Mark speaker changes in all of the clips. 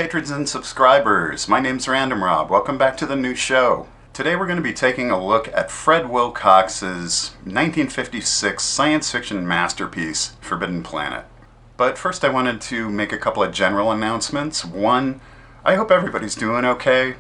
Speaker 1: patrons and subscribers. My name's Random Rob. Welcome back to the new show. Today we're going to be taking a look at Fred Wilcox's 1956 science fiction masterpiece, Forbidden Planet. But first I wanted to make a couple of general announcements. One, I hope everybody's doing okay,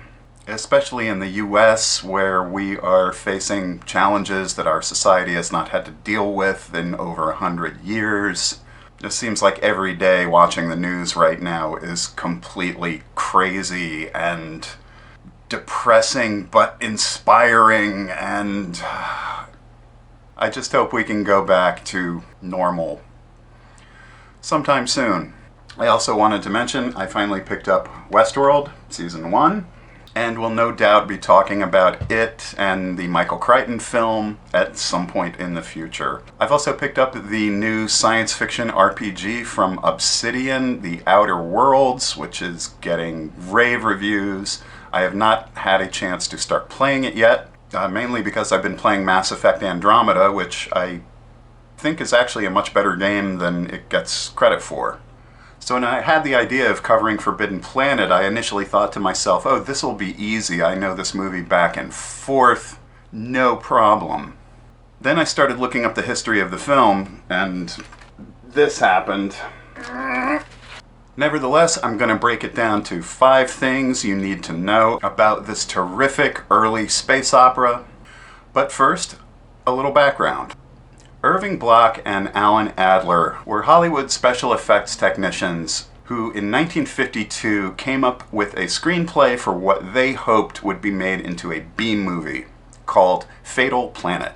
Speaker 1: especially in the US, where we are facing challenges that our society has not had to deal with in over 100 years. It seems like every day watching the news right now is completely crazy and depressing but inspiring, and I just hope we can go back to normal sometime soon. I also wanted to mention I finally picked up Westworld Season 1, and will no doubt be talking about it and the Michael Crichton film at some point in the future. I've also picked up the new science fiction RPG from Obsidian, The Outer Worlds, which is getting rave reviews. I have not had a chance to start playing it yet, mainly because I've been playing Mass Effect Andromeda, which I think is actually a much better game than it gets credit for. So when I had the idea of covering Forbidden Planet, I initially thought to myself, oh, this will be easy. I know this movie back and forth, no problem. Then I started looking up the history of the film, and this happened. Nevertheless, I'm going to break it down to 5 things you need to know about this terrific early space opera. But first, a little background. Irving Block and Alan Adler were Hollywood special effects technicians who in 1952 came up with a screenplay for what they hoped would be made into a B-movie called Fatal Planet.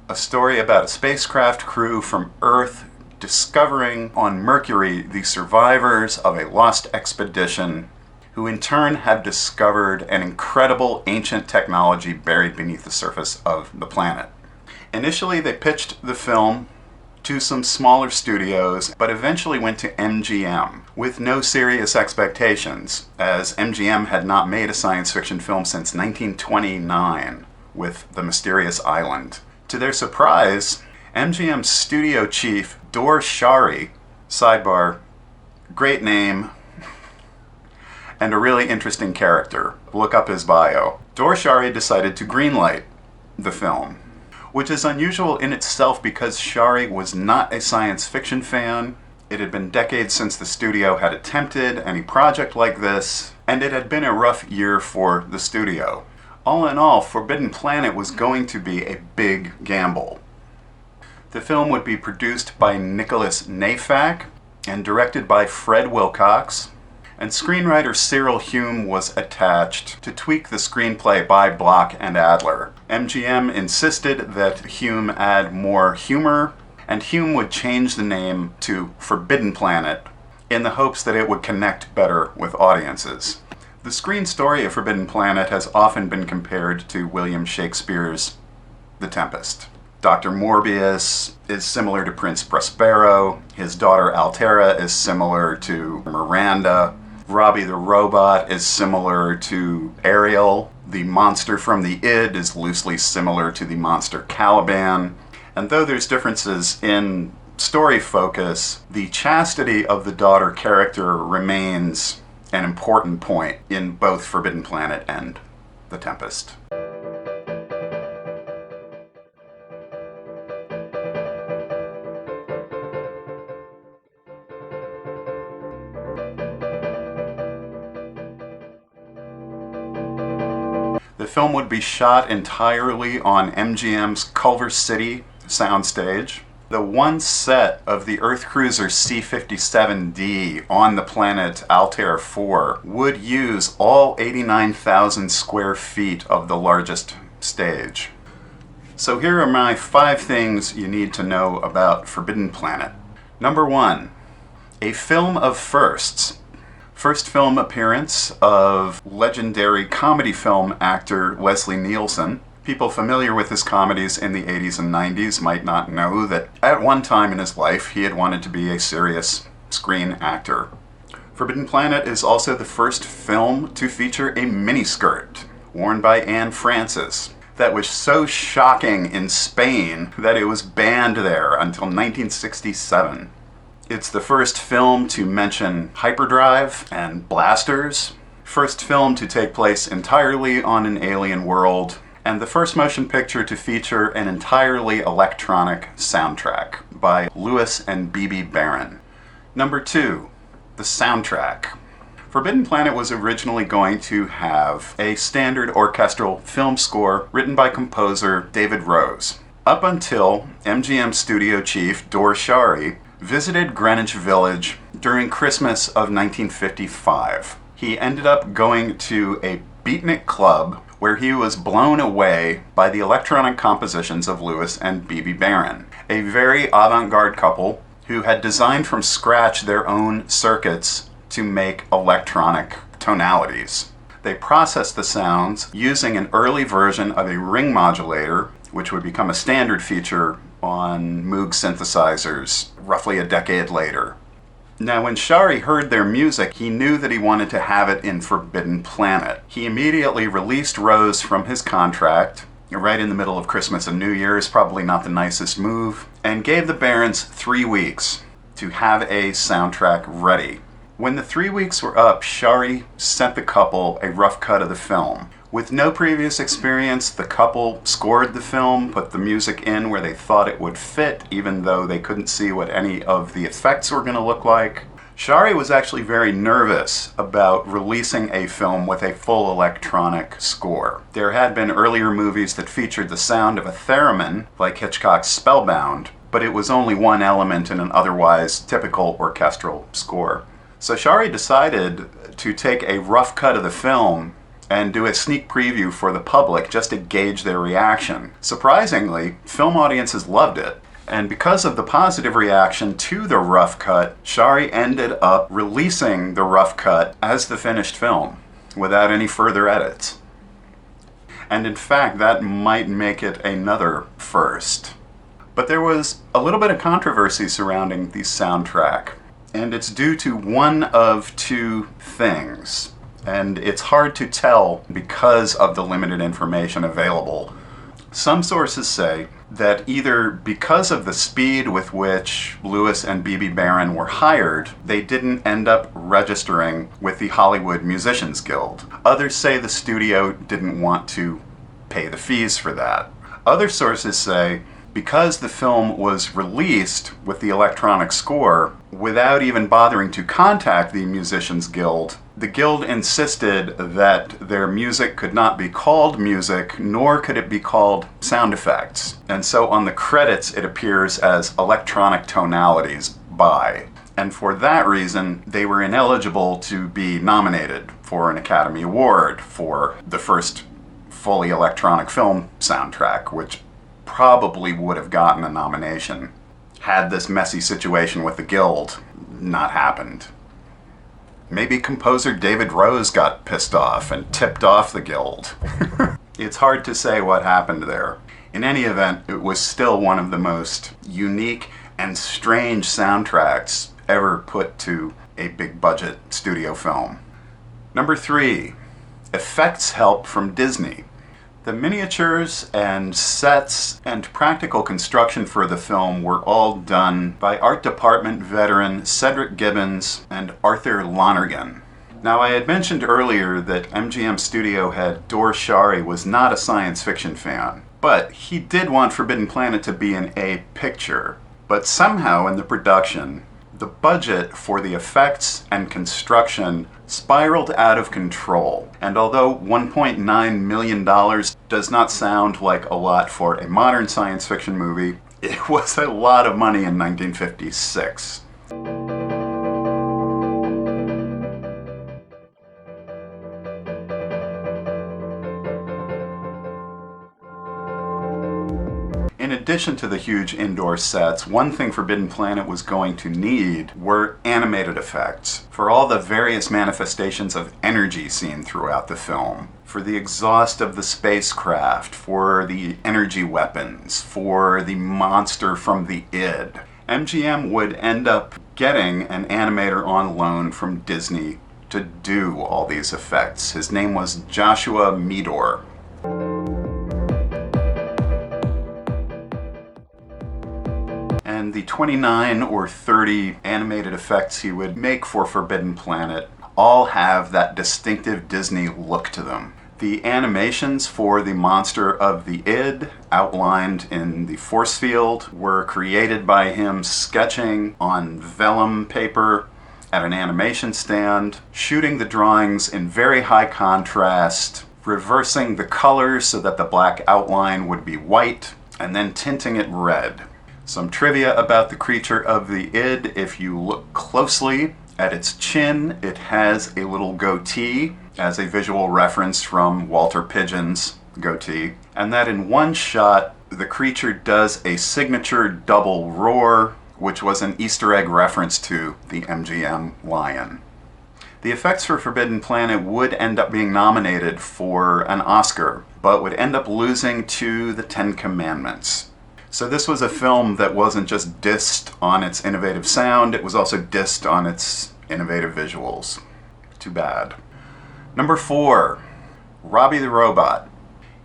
Speaker 1: A story about a spacecraft crew from Earth discovering on Mercury the survivors of a lost expedition who in turn had discovered an incredible ancient technology buried beneath the surface of the planet. Initially, they pitched the film to some smaller studios, but eventually went to MGM with no serious expectations, as MGM had not made a science fiction film since 1929 with The Mysterious Island. To their surprise, MGM's studio chief, Dor Shari, sidebar, great name, and a really interesting character. Look up his bio. Dor Shari decided to greenlight the film, which is unusual in itself because Shari was not a science fiction fan. It had been decades since the studio had attempted any project like this, and it had been a rough year for the studio. All in all, Forbidden Planet was going to be a big gamble. The film would be produced by Nicholas Nayfack and directed by Fred Wilcox, and screenwriter Cyril Hume was attached to tweak the screenplay by Block and Adler. MGM insisted that Hume add more humor, and Hume would change the name to Forbidden Planet in the hopes that it would connect better with audiences. The screen story of Forbidden Planet has often been compared to William Shakespeare's The Tempest. Dr. Morbius is similar to Prince Prospero. His daughter Altera is similar to Miranda. Robbie the Robot is similar to Ariel. The monster from the Id is loosely similar to the monster Caliban. And though there's differences in story focus, the chastity of the daughter character remains an important point in both Forbidden Planet and The Tempest. The film would be shot entirely on MGM's Culver City soundstage. The one set of the Earth cruiser C-57D on the planet Altair 4 would use all 89,000 square feet of the largest stage. So here are my 5 things you need to know about Forbidden Planet. Number 1, a film of firsts. First film appearance of legendary comedy film actor Leslie Nielsen. People familiar with his comedies in the 80s and 90s might not know that at one time in his life he had wanted to be a serious screen actor. Forbidden Planet is also the first film to feature a miniskirt worn by Anne Francis that was so shocking in Spain that it was banned there until 1967. It's the first film to mention hyperdrive and blasters, first film to take place entirely on an alien world, and the first motion picture to feature an entirely electronic soundtrack by Lewis and bebebarron. Number 2, the soundtrack. Forbidden Planet was originally going to have a standard orchestral film score written by composer David Rose. Up until MGM studio chief Dor Schary visited Greenwich Village during Christmas of 1955. He ended up going to a beatnik club where he was blown away by the electronic compositions of Lewis and bebebarron, a very avant-garde couple who had designed from scratch their own circuits to make electronic tonalities. They processed the sounds using an early version of a ring modulator, which would become a standard feature on Moog synthesizers roughly a decade later. Now, when Schary heard their music, he knew that he wanted to have it in Forbidden Planet. He immediately released Rose from his contract, right in the middle of Christmas and New Year's, probably not the nicest move, and gave the Barrons 3 weeks to have a soundtrack ready. When the 3 weeks were up, Schary sent the couple a rough cut of the film. With no previous experience, the couple scored the film, put the music in where they thought it would fit, even though they couldn't see what any of the effects were going to look like. Schary was actually very nervous about releasing a film with a full electronic score. There had been earlier movies that featured the sound of a theremin, like Hitchcock's Spellbound, but it was only one element in an otherwise typical orchestral score. So Schary decided to take a rough cut of the film and do a sneak preview for the public just to gauge their reaction. Surprisingly, film audiences loved it. And because of the positive reaction to the rough cut, Schary ended up releasing the rough cut as the finished film, without any further edits. And in fact, that might make it another first. But there was a little bit of controversy surrounding the soundtrack, and it's due to one of two things. And it's hard to tell because of the limited information available. Some sources say that either because of the speed with which Lewis and bebebarron were hired, they didn't end up registering with the Hollywood Musicians Guild. Others say the studio didn't want to pay the fees for that. Other sources say because the film was released with the electronic score, without even bothering to contact the Musicians Guild, the Guild insisted that their music could not be called music, nor could it be called sound effects. And so on the credits, it appears as electronic tonalities by. And for that reason, they were ineligible to be nominated for an Academy Award for the first fully electronic film soundtrack, which probably would have gotten a nomination had this messy situation with the Guild not happened. Maybe composer David Rose got pissed off and tipped off the Guild. It's hard to say what happened there. In any event, it was still one of the most unique and strange soundtracks ever put to a big budget studio film. Number 3, effects help from Disney. The miniatures and sets and practical construction for the film were all done by art department veteran Cedric Gibbons and Arthur Lonergan. Now, I had mentioned earlier that MGM studio head Dor Schary was not a science fiction fan, but he did want Forbidden Planet to be an A picture. But somehow in the production, the budget for the effects and construction spiraled out of control. And although $1.9 million does not sound like a lot for a modern science fiction movie, it was a lot of money in 1956. In addition to the huge indoor sets, one thing Forbidden Planet was going to need were animated effects for all the various manifestations of energy seen throughout the film. For the exhaust of the spacecraft, for the energy weapons, for the monster from the id. MGM would end up getting an animator on loan from Disney to do all these effects. His name was Joshua Meador. And and the 29 or 30 animated effects he would make for Forbidden Planet all have that distinctive Disney look to them. The animations for the monster of the id, outlined in the force field, were created by him sketching on vellum paper at an animation stand, shooting the drawings in very high contrast, reversing the colors so that the black outline would be white, and then tinting it red. Some trivia about the creature of the id: if you look closely at its chin, it has a little goatee, as a visual reference from Walter Pidgeon's goatee, and that in one shot, the creature does a signature double roar, which was an Easter egg reference to the MGM lion. The effects for Forbidden Planet would end up being nominated for an Oscar, but would end up losing to The Ten Commandments. So this was a film that wasn't just dissed on its innovative sound, it was also dissed on its innovative visuals. Too bad. Number 4, Robbie the Robot.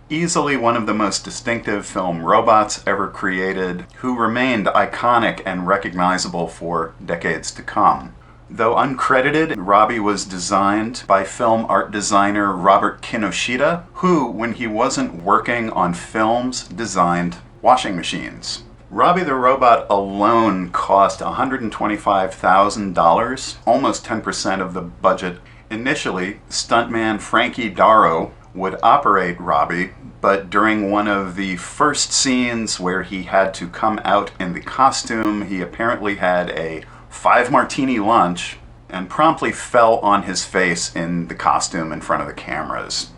Speaker 1: Easily one of the most distinctive film robots ever created, who remained iconic and recognizable for decades to come. Though uncredited, Robbie was designed by film art designer Robert Kinoshita, who, when he wasn't working on films, designed washing machines. Robbie the Robot alone cost $125,000, almost 10% of the budget. Initially, stuntman Frankie Darro would operate Robbie, but during one of the first scenes where he had to come out in the costume, he apparently had a 5-martini lunch and promptly fell on his face in the costume in front of the cameras.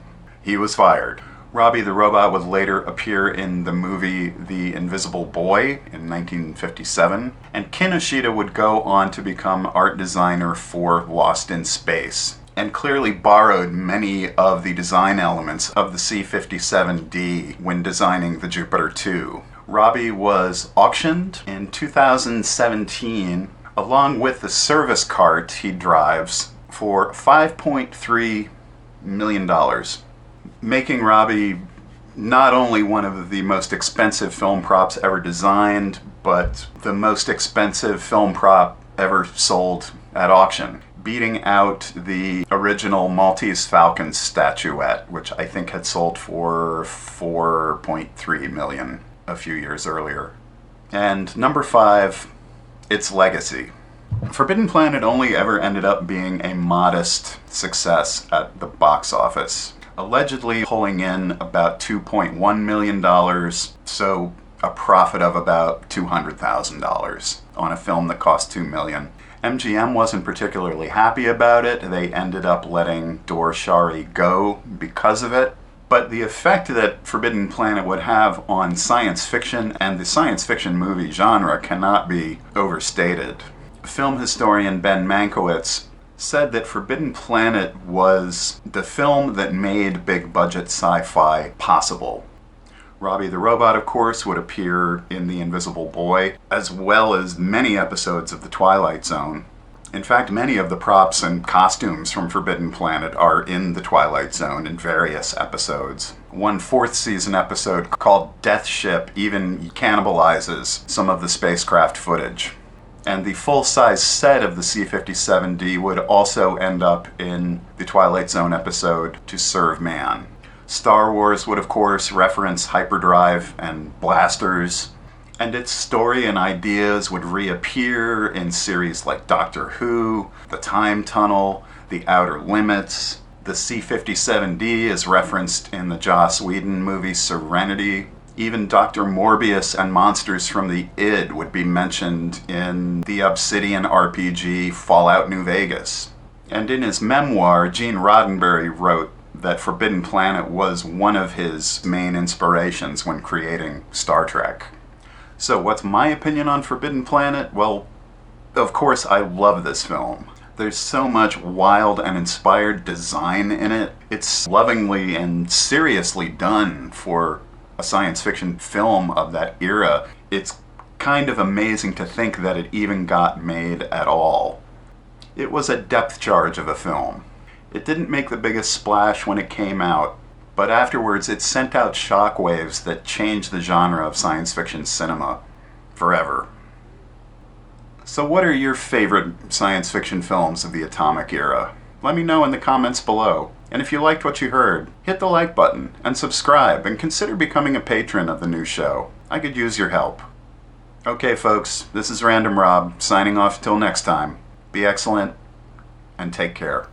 Speaker 1: He was fired. Robbie the Robot would later appear in the movie The Invisible Boy in 1957, and Kinoshita would go on to become art designer for Lost in Space, and clearly borrowed many of the design elements of the C-57D when designing the Jupiter 2. Robbie was auctioned in 2017 along with the service cart he drives for $5.3 million, making Robbie not only one of the most expensive film props ever designed, but the most expensive film prop ever sold at auction, beating out the original Maltese Falcon statuette, which I think had sold for $4.3 million a few years earlier. And number 5, its legacy. Forbidden Planet only ever ended up being a modest success at the box office, allegedly pulling in about $2.1 million, so a profit of about $200,000 on a film that cost $2 million. MGM wasn't particularly happy about it. They ended up letting Dor Shari go because of it. But the effect that Forbidden Planet would have on science fiction and the science fiction movie genre cannot be overstated. Film historian Ben Mankiewicz said that Forbidden Planet was the film that made big-budget sci-fi possible. Robbie the Robot, of course, would appear in The Invisible Boy, as well as many episodes of The Twilight Zone. In fact, many of the props and costumes from Forbidden Planet are in The Twilight Zone in various episodes. One 4th season episode called Death Ship even cannibalizes some of the spacecraft footage. And the full-size set of the C-57D would also end up in the Twilight Zone episode To Serve Man. Star Wars would, of course, reference hyperdrive and blasters, and its story and ideas would reappear in series like Doctor Who, The Time Tunnel, The Outer Limits. The C-57D is referenced in the Joss Whedon movie Serenity. Even Dr. Morbius and monsters from the id would be mentioned in the Obsidian RPG Fallout New Vegas. And in his memoir, Gene Roddenberry wrote that Forbidden Planet was one of his main inspirations when creating Star Trek. So what's my opinion on Forbidden Planet? Well, of course I love this film. There's so much wild and inspired design in it. It's lovingly and seriously done for a science fiction film of that era. It's kind of amazing to think that it even got made at all. It was a depth charge of a film. It didn't make the biggest splash when it came out, but afterwards it sent out shockwaves that changed the genre of science fiction cinema forever. So what are your favorite science fiction films of the atomic era? Let me know in the comments below. And if you liked what you heard, hit the like button and subscribe and consider becoming a patron of the new show. I could use your help. Okay folks, this is Random Rob, signing off till next time. Be excellent and take care.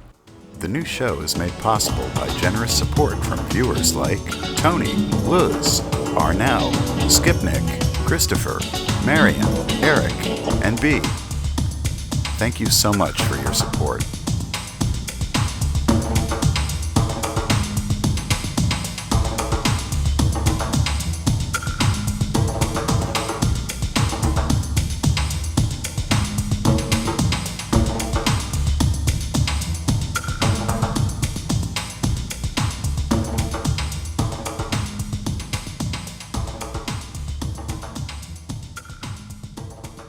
Speaker 1: The new show is made possible by generous support from viewers like Tony, Luz, Arnell, Skipnick, Christopher, Marion, Eric, and B. Thank you so much for your support.